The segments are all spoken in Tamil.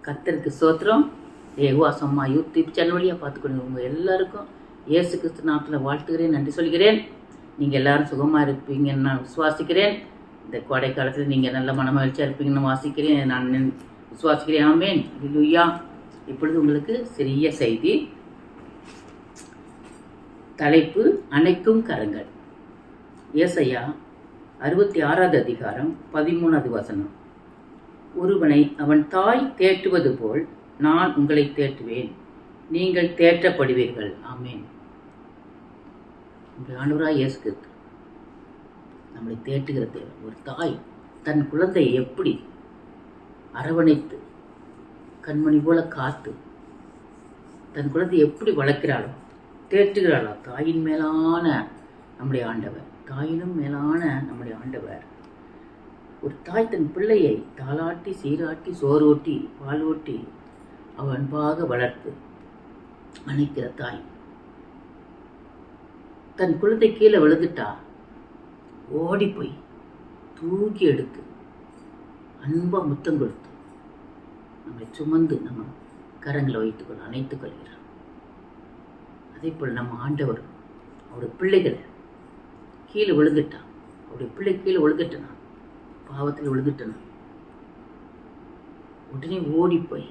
கர்த்தருக்கு ஸ்தோத்திரம். ஏகுவாசம்மா யூடியூப் சேனல் வழியாக பார்த்துக்கொண்டு உங்கள் எல்லாருக்கும் இயேசு கிறிஸ்து நாட்டில் வாழ்த்துகிறேன், நன்றி சொல்கிறேன். நீங்கள் எல்லாரும் சுகமாக இருப்பீங்கன்னு நான் விசுவாசிக்கிறேன். இந்த கோடை காலத்தில் நீங்கள் நல்ல மனமகிழ்ச்சியாக இருப்பீங்கன்னு நான் விசுவாசிக்கிறேன். ஆமேன், அல்லேலூயா. இப்பொழுது உங்களுக்கு சிறிய செய்தி. தலைப்பு அணைக்கும் கரங்கள். ஏசாயா 66வது அதிகாரம் 13வது வசனம். ஒருவனை அவன் தாய் தேற்றுவது போல் நான் உங்களை தேற்றுவேன், நீங்கள் தேற்றப்படுவீர்கள். ஆமேன். ஆண்டவராய் இயேசு கிறிஸ்து நம்மளை தேற்றுகிற தேவன். ஒரு தாய் தன் குழந்தையை எப்படி அரவணைத்து கண்மணி போல காத்து தன் குழந்தையை எப்படி வளர்க்கிறாளோ, தேற்றுகிறாளோ, தாயின் மேலான நம்முடைய ஆண்டவர், தாயினும் மேலான நம்முடைய ஆண்டவர். ஒரு தாய் தன் பிள்ளையை தாளாட்டி சீராட்டி சோறோட்டி பாலோட்டி அவள் அன்பாக வளர்த்து அணைக்கிற தாய். தன் குழந்தை கீழே விழுந்துட்டா ஓடி போய் தூக்கி எடுத்து அன்பா முத்தம் கொடுத்து நம்மளை சுமந்து நம்ம கரங்களை வைத்துக்கொள்ள அணைத்துக் கொள்கிறார். அதே போல் நம்ம ஆண்டவர் அவருடைய பிள்ளைகளை கீழே விழுந்துட்டான், அவருடைய பிள்ளை கீழே விழுந்துட்டனா, பாவத்தில் விழுந்துட்டனா, உடனே ஓடி போய்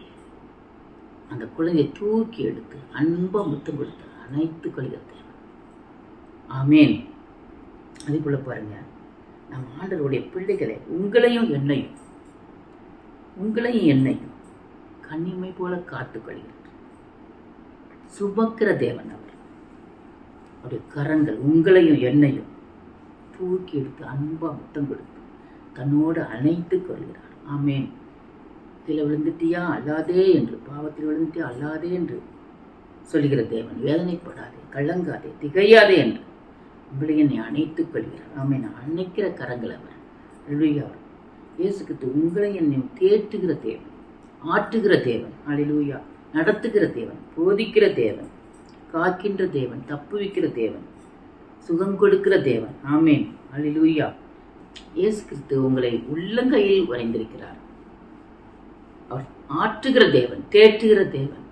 அந்த குழந்தையை தூக்கி எடுத்து அன்பா முத்தம் கொடுத்து அணைத்துக் கொள்கிறது. ஆமேன். அதே போல பாருங்க, நம்ம ஆண்டவருடைய பிள்ளைகளை உங்களையும் என்னையும் கண்ணிமை போல காத்துக்கொள்கிறார். சுமக்கிற தேவன் அவர். அவருடைய கரங்கள் உங்களையும் என்னையும் தூக்கி எடுத்து அன்பா முத்தம் கொடுத்து தன்னோடு அணைத்துக் கொள்கிறார். ஆமேன். கீழே விழுந்துட்டியா அல்லாதே என்று, பாவத்தில் விழுந்துட்டியா அல்லாதே என்று சொல்லுகிற தேவன். வேதனைப்படாதே, கலங்காதே, திகையாதே என்று உங்களை என்னை அணைத்துக் கொள்கிறார். ஆமேன். அணைக்கிற கரங்கள் அவர். அல்லேலூயா. இயேசு கிறிஸ்து உங்களை என்னை தேற்றுகிற தேவன், ஆற்றுகிற தேவன். அல்லேலூயா. நடத்துகிற தேவன், போதிக்கிற தேவன், காக்கின்ற தேவன், தப்புவிக்கிற தேவன், சுகம் கொடுக்கிற தேவன். ஆமேன். அல்லேலூயா. இயேசு கிறிஸ்து உங்களை உள்ளங்கையில் வரைந்திருக்கிறார். அவர் ஆற்றுகிற தேவன், தேற்றுகிற தேவன்,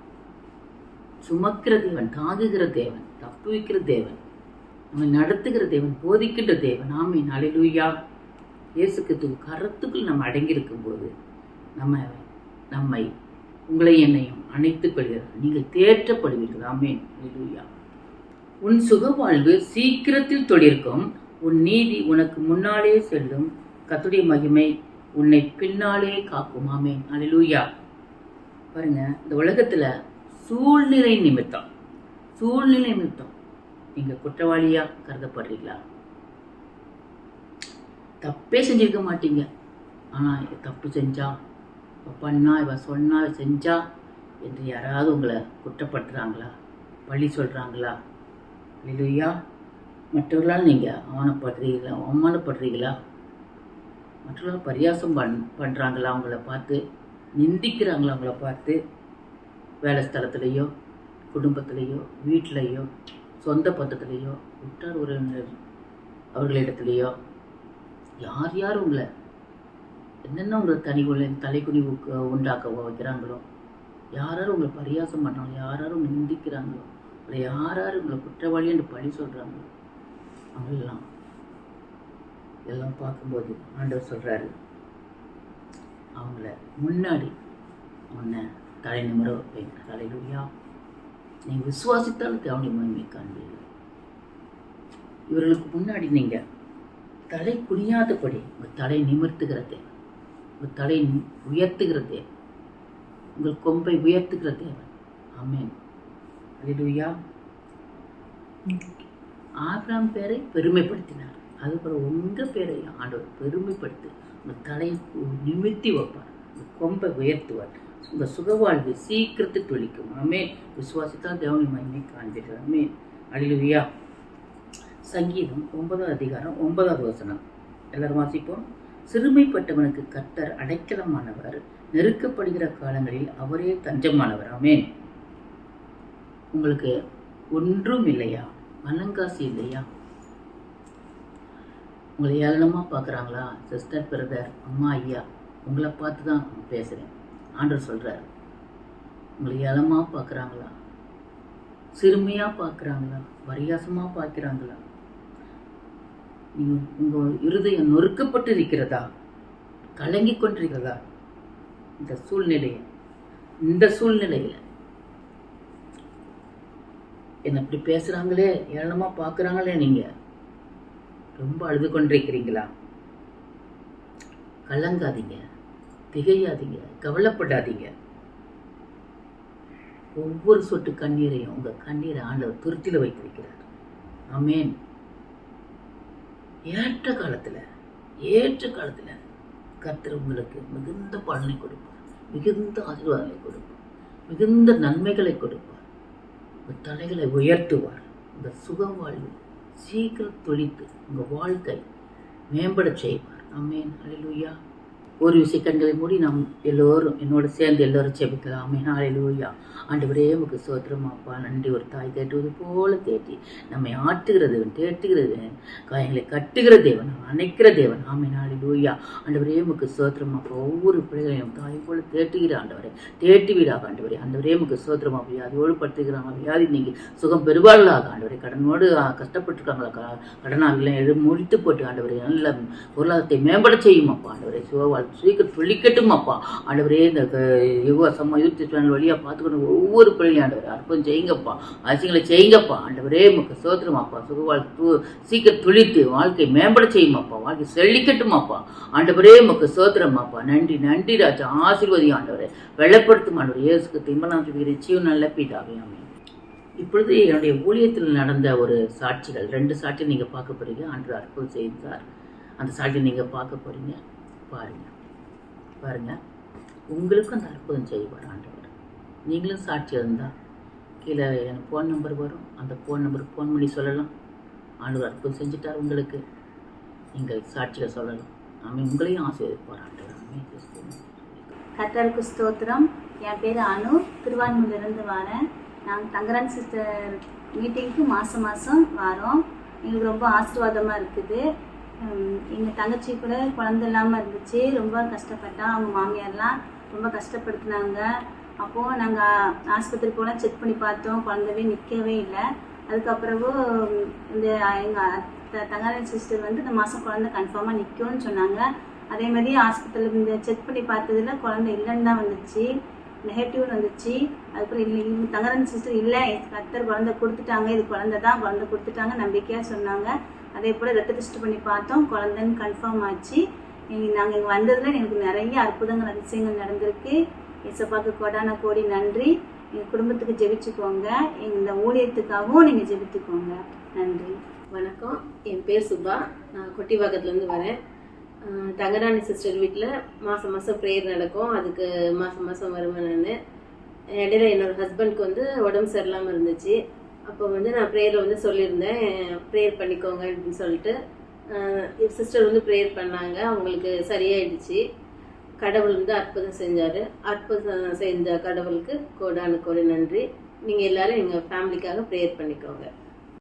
சுமக்கிற தேவன், தாங்குகிற தேவன், தப்புவிக்கிற தேவன், நம்மை நடத்துகிற தேவன், போதிக்கின்ற தேவன். ஆமீன். அல்லேலூயா. இயேசு கிறிஸ்து கரத்துக்குள் நம்ம அடங்கியிருக்கும் போது நம்மை உங்களை என்னையும் அணைத்துக் கொள்கிறார். நீங்கள் தேற்றப்படுவீர்கள். ஆமீன். அல்லேலூயா. உன் சுகவாழ்வு சீக்கிரத்தில் தொழிற்கும், உன் நீதி உனக்கு முன்னாலே செல்லும், கர்த்தருடைய மகிமை உன்னை பின்னாலே காக்கும். ஆமேன். அல்லேலூயா. பாருங்க, இந்த உலகத்துல சூழ்நிலை நிமித்தம் நீங்க குற்றவாளியா கருதப்படுறீங்களா? தப்பே செஞ்சிருக்க மாட்டீங்க, ஆனா தப்பு செஞ்சா, பண்ணா, இவ சொன்னா, செஞ்சா என்று யாராவது உங்களை குற்றப்படுத்துறாங்களா, பழி சொல்றாங்களா? அல்லேலூயா. மற்றவர்களால் நீங்க அவமானப்படுறீங்களா? மற்றவர்கள் பரியாசம் பண்றாங்களா? அவங்கள பார்த்து நிந்திக்கிறாங்களா? அவங்கள பார்த்து வேலை ஸ்தலத்திலேயோ, குடும்பத்திலேயோ, வீட்டிலையோ, சொந்த பந்தத்திலேயோ, உற்றார் உறவினர் அவர்களிடத்திலேயோ யார் உங்களை என்னென்ன உங்களை தலைக்குனிவு உண்டாக்க வைக்கிறாங்களோ, யாரும் உங்களை பரியாசம் பண்ணுறாங்களோ, யாரும் நிந்திக்கிறாங்களோ, இல்லை யார் உங்களை குற்றவாளி என்று பழி சொல்கிறாங்களோ, அவங்களெல்லாம் இதெல்லாம் பார்க்கும்போது ஆண்டவர் சொல்கிறாரு, அவங்கள முன்னாடி உன்னை தலை நிமிர வைப்பேன். அல்லேலூயா. நீங்கள் விசுவாசித்தால் தேவனுடைய மகிமை காண்பீர்கள். இவர்களுக்கு முன்னாடி நீங்கள் தலை குனியாதபடி உங்கள் தலை நிமிர்த்துகிற தேவன், உங்கள் தலை உயர்த்துகிற தேவன், உங்கள் கொம்பை உயர்த்துகிற தேவன். ஆமேன். அல்லேலூயா. ஆபிரகாம் பேரை பெருமைப்படுத்தினார், அதுபோல உங்கள் பேரை ஆண்டவர் பெருமைப்படுத்தி உங்கள் தலையை நிமிர்த்தி வைப்பார், உங்கள் கொம்பை உயர்த்துவார். உங்கள் சுகவாழ்வு சீக்கிரத்தில் தொழிக்கும். ஆமேன். விசுவாசித்தால் தேவனுடைய மகிமை காண்பீர்கள். ஆமேன். அல்லேலூயா. சங்கீதம் 9வது அதிகாரம் 9வது வசனம். எல்லாரும் வாசிப்போம். சிறுமைப்பட்டவனுக்கு கர்த்தர் அடைக்கலமானவர், நெருக்கப்படுகிற காலங்களில் அவரே தஞ்சமானவர். ஆமேன். உங்களுக்கு ஒன்றும் இல்லையா? மனங்காசி இல்லையா? உங்களை ஏளனமாக பார்க்குறாங்களா? சிஸ்டர், பிரதர், அம்மா, ஐயா, உங்களை பார்த்து தான் பேசுகிறேன். ஆண்டவர் சொல்கிறார், உங்களை ஏளமாக பார்க்குறாங்களா, சிறுமையாக பார்க்குறாங்களா, பரியாசமாக பார்க்குறாங்களா, நீங்கள் உங்கள் இருதயம் நொறுக்கப்பட்டு இருக்கிறதா, கலங்கி கொண்டிருக்கிறதா? இந்த சூழ்நிலையில் என்ன இப்படி பேசுகிறாங்களே, ஏளனமாக பார்க்குறாங்களே, நீங்கள் ரொம்ப அழுது கொண்டிருக்கிறீங்களா? கலங்காதீங்க, திகையாதீங்க, கவலைப்படாதீங்க. ஒவ்வொரு சொட்டு கண்ணீரையும் உங்கள் கண்ணீரை ஆண்டவர் துருத்தியில் வைத்திருக்கிறார். ஆமேன். ஏற்ற காலத்தில் கர்த்தர் உங்களுக்கு மிகுந்த பலனை கொடுப்பார், மிகுந்த ஆசீர்வாதங்களை கொடுப்பார், மிகுந்த நன்மைகளை கொடுப்பார். உங்கள் தலைகளை உயர்த்துவார். உங்கள் சுக வாழ்வு சீக்கிரம் தொழித்து உங்கள் வாழ்க்கை மேம்பட செய்வார். ஆமேன். அல்லேலூயா. ஒரு கண்களை மூடி நாம் எல்லோரும் என்னோட சேர்ந்து எல்லோரும் ஜெபிக்கலாம். ஆமென். ஹல்லேலூயா. ஆண்டவரே உமக்கு ஸ்தோத்திரம் அப்பா. நன்றி. ஒரு தாய் தேட்டுவது போல தேட்டி நம்மை ஆட்டுகிற தேவன், தேட்டுகிற தேவன், காயங்களை கட்டுகிற தேவன், அணைக்கிற தேவன். ஆமென். ஹல்லேலூயா. ஆண்டவரே உமக்கு ஸ்தோத்திரம் அப்பா. ஒவ்வொரு பிள்ளைகளையும் தாய் போல தேட்டுகிற ஆண்டவரே, தேட்டி வீடாக ஆண்டவரே. ஆண்டவரே உமக்கு ஸ்தோத்திரம் அப்பா. வியாதியோடு படுத்துக்கிறாங்க, வியாதி நீங்கி சுகம் பெறுவார்களாக ஆண்டவரே. கடனோடு கஷ்டப்பட்டுருக்காங்களா, கடனாக முடித்து போட்டு ஆண்டவரே நல்ல பொருளாதாரத்தை மேம்பட செய்யும் அப்பா. ஆண்டவரே சுகவாழ் சீக்கிரம் துளிக்கட்டும் அப்பா. ஆண்டவரே இந்த யுவசம்மா யூத் சேனல் வழியாக பார்த்துக்கணும் ஒவ்வொரு பிள்ளையும் ஆண்டவரே அற்புதம் செய்யுங்கப்பா, அதிசயங்களை செய்யுங்கப்பா. ஆண்டவரே உமக்கு ஸ்தோத்திரம் அப்பா. சுகவாழ் சீக்கிரம் துளித்து வாழ்க்கை மேம்பட செய்யுமாப்பா, வாழ்க்கை செழிக்கட்டும் அப்பா. ஆண்டவரே உமக்கு ஸ்தோத்திரம் அப்பா. நன்றி நன்றி ராஜா. ஆசீர்வதியும் ஆண்டவரே, வெள்ளப்படுத்தும் ஆண்டவரே. இயேசுக்கு திம்பனாம் ஜீவன் நல்ல பீட்டாவே. இப்பொழுது என்னுடைய ஊழியத்தில் நடந்த ஒரு சாட்சிகள், 2 சாட்சிகள் நீங்கள் பார்க்க போகிறீங்க. ஆண்டவர் அற்புதம் செய்தார். அந்த சாட்சியை நீங்கள் பார்க்க போகிறீங்க. பாருங்க, உங்களுக்கும் அந்த அற்புதம் செய்வார் ஆண்டவர். நீங்களும் சாட்சி இருந்தால் கீழே எனக்கு ஃபோன் நம்பர் வரும், அந்த ஃபோன் நம்பருக்கு ஃபோன் பண்ணி சொல்லலாம். ஆண்டவர் அற்புதம் செஞ்சுட்டார் உங்களுக்கு, நீங்கள் சாட்சியை சொல்லலாம். ஆமாம், உங்களையும் ஆசீர்வதிப்பார் ஆண்டவர். கர்த்தருக்கு ஸ்தோத்திரம். என் பேர் அனு, திருவான்மூர்லேருந்து வரேன். நாங்கள் தங்கரான் சிஸ்டர் மீட்டிங்க்கு மாதம் வரோம். எங்களுக்கு ரொம்ப ஆசீர்வாதமாக இருக்குது. எங்கள் தங்கச்சி கூட குழந்தை இல்லாமல் இருந்துச்சு, ரொம்ப கஷ்டப்பட்டா. அவங்க மாமியார்லாம் ரொம்ப கஷ்டப்படுத்தினாங்க. அப்போது நாங்கள் ஆஸ்பத்திரி போனால் செக் பண்ணி பார்த்தோம், குழந்தைவே நிற்கவே இல்லை. அதுக்கப்புறவு இந்த எங்கள் தங்கரான் சிஸ்டர் இந்த மாதம் குழந்தை கன்ஃபார்மாக நிற்கும்னு சொன்னாங்க. அதே மாதிரி ஆஸ்பத்திரியில் இந்த செக் பண்ணி பார்த்ததில் குழந்தை இல்லைன்னு தான் வந்துச்சு, நெகட்டிவ்னு வந்துச்சு. அதுக்கப்புறம் இல்லை, தங்கரான் சிஸ்டர் இல்லை, கர்த்தர் குழந்தை கொடுத்துட்டாங்க, இது குழந்தை தான், குழந்தை கொடுத்துட்டாங்க நம்பிக்கையாக சொன்னாங்க. அதே போல் ரத்த டெஸ்ட் பண்ணி பார்த்தோம், குழந்தைன்னு கன்ஃபார்ம் ஆச்சு. நாங்கள் இங்கே வந்ததில் எனக்கு நிறைய அற்புதங்கள் அதிசயங்கள் நடந்திருக்கு. இயேசுப்பாக்கு கோடான கோடி நன்றி. எங்கள் குடும்பத்துக்கு ஜெபிச்சுக்கோங்க, இந்த ஊழியத்துக்காகவும் நீங்கள் ஜெபித்துக்கோங்க. நன்றி. வணக்கம். என் பேர் சுபா. நான் கொட்டிவாக்கத்துலேருந்து வரேன். தங்கராணி சிஸ்டர் வீட்டில் மாதம் ப்ரேயர் நடக்கும். அதுக்கு மாதம் வருவேன் நான். இடையில என்னோடய ஹஸ்பண்ட்க்கு உடம்பு சரியில்லாமல் இருந்துச்சு. அப்போ நான் ப்ரேயரில் சொல்லியிருந்தேன், ப்ரேயர் பண்ணிக்கோங்க அப்படின்னு சொல்லிட்டு. சிஸ்டர் ப்ரேயர் பண்ணாங்க, அவங்களுக்கு சரியாயிடுச்சு. கடவுள் அற்புதம் செஞ்சார். அற்புதம் செஞ்ச கடவுளுக்கு கோடான கோடி நன்றி. நீங்கள் எல்லோரும் எங்கள் ஃபேமிலிக்காக ப்ரேயர் பண்ணிக்கோங்க.